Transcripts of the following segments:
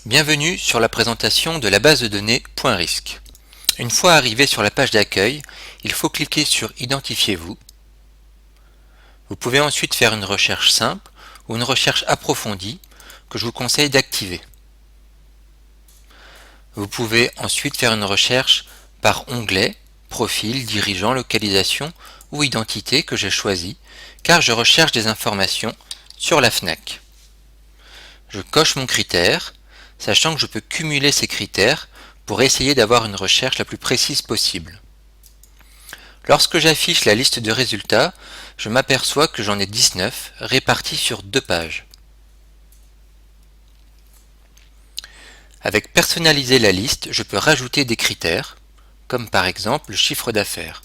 Bienvenue sur la présentation de la base de données .risque. Une fois arrivé sur la page d'accueil, il faut cliquer sur Identifiez-vous. Vous pouvez ensuite faire une recherche simple ou une recherche approfondie que je vous conseille d'activer. Vous pouvez ensuite faire une recherche par onglet, profil, dirigeant, localisation ou identité que j'ai choisi car je recherche des informations sur la FNAC. Je coche mon critère, sachant que je peux cumuler ces critères pour essayer d'avoir une recherche la plus précise possible. Lorsque j'affiche la liste de résultats, je m'aperçois que j'en ai 19 répartis sur 2 pages. Avec personnaliser la liste, je peux rajouter des critères, comme par exemple le chiffre d'affaires.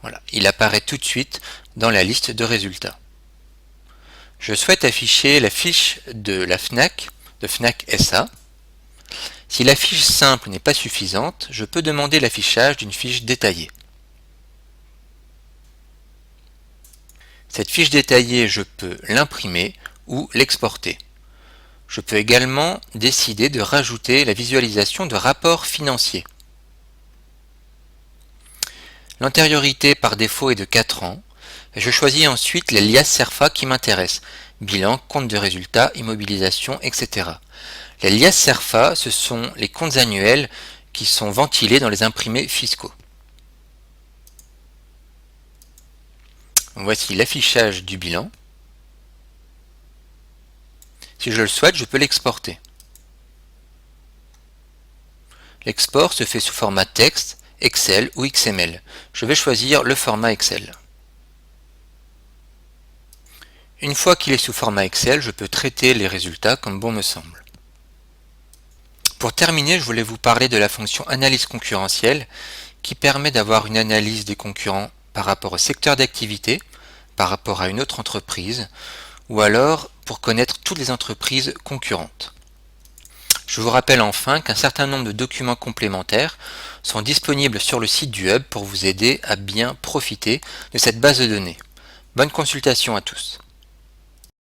Voilà, il apparaît tout de suite dans la liste de résultats. Je souhaite afficher la fiche de la FNAC, de FNAC SA. Si la fiche simple n'est pas suffisante, je peux demander l'affichage d'une fiche détaillée. Cette fiche détaillée, je peux l'imprimer ou l'exporter. Je peux également décider de rajouter la visualisation de rapports financiers. L'antériorité par défaut est de 4 ans. Je choisis ensuite les liasses CERFA qui m'intéressent. Bilan, compte de résultats, immobilisation, etc. Les liasses CERFA, ce sont les comptes annuels qui sont ventilés dans les imprimés fiscaux. Voici l'affichage du bilan. Si je le souhaite, je peux l'exporter. L'export se fait sous format texte, Excel ou XML. Je vais choisir le format Excel. Une fois qu'il est sous format Excel, je peux traiter les résultats comme bon me semble. Pour terminer, je voulais vous parler de la fonction analyse concurrentielle qui permet d'avoir une analyse des concurrents par rapport au secteur d'activité, par rapport à une autre entreprise, ou alors pour connaître toutes les entreprises concurrentes. Je vous rappelle enfin qu'un certain nombre de documents complémentaires sont disponibles sur le site du Hub pour vous aider à bien profiter de cette base de données. Bonne consultation à tous.